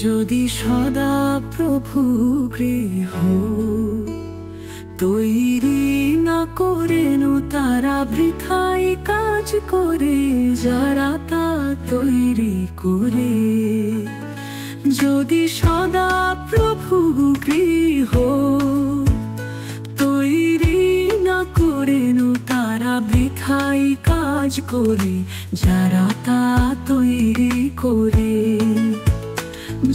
যদি সদা প্রভু গৃহ তৈরি না করেন তারা বৃথাই কাজ করে যারা তা তৈরি করে। যদি সদা প্রভু গৃহ তৈরি না করেন তারা বৃথাই কাজ করে যারা তা তৈরি করে।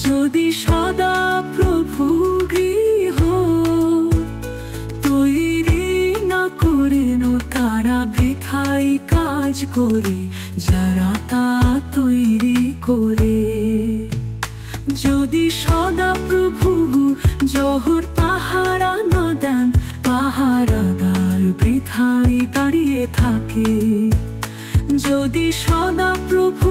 যদি সদা প্রভু গৃহ তৈরি না করেন তারা বৃথাই কাজ করে যারা তা তৈরি করে। যদি সদা প্রভু জোহর পাহারা না দেন পাহারাদার বৃথাই দাঁড়িয়ে থাকে। যদি সদা প্রভু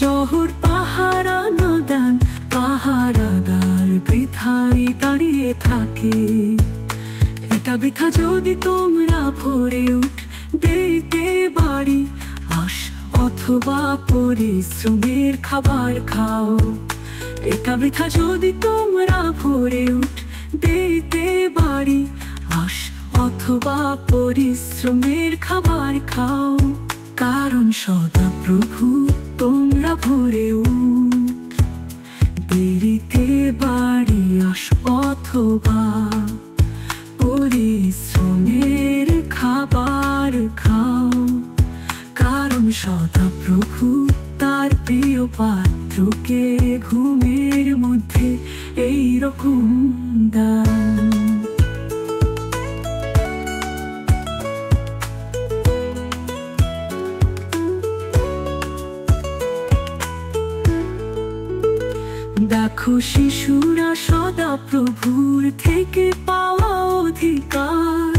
জোহর পাহারা না দেন পাহারাদার বৃথাই দাঁড়িয়ে থাকে। এটা বৃথা যদি তোমরা ভোরে উঠ দিতে বাড়ি আস অথবা পরিশ্রমের খাবার খাও। এটা বৃথা যদি তোমরা ভোরে উঠ দিতে বাড়ি আস অথবা পরিশ্রমের খাবার খাও। কারণ সদা প্রভু তোমরা ভোরে উঠ দেরিতে বাড়ি আস অথবা পরিশ্রমের খাবার খাও। কারণ সদা প্রভু তার প্রিয় পাত্রকে ঘুমের মধ্যে এইরকম দান। দেখো শিশুরা সদা প্রভুর থেকে পাওয়া অধিকার,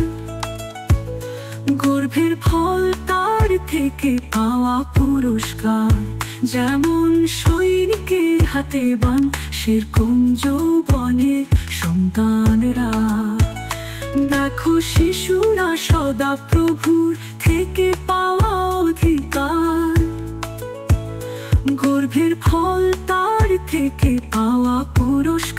গর্ভের ফল তার থেকে পাওয়া পুরস্কার। যেমন সৈনিকের হাতে বান সেরকম যৌবনের সন্তানরা। দেখো শিশুরা সদা প্রভুর থেকে পাওয়া অধিকার, গর্ভের ফল তার থেকে পাওয়া পুরস্কার।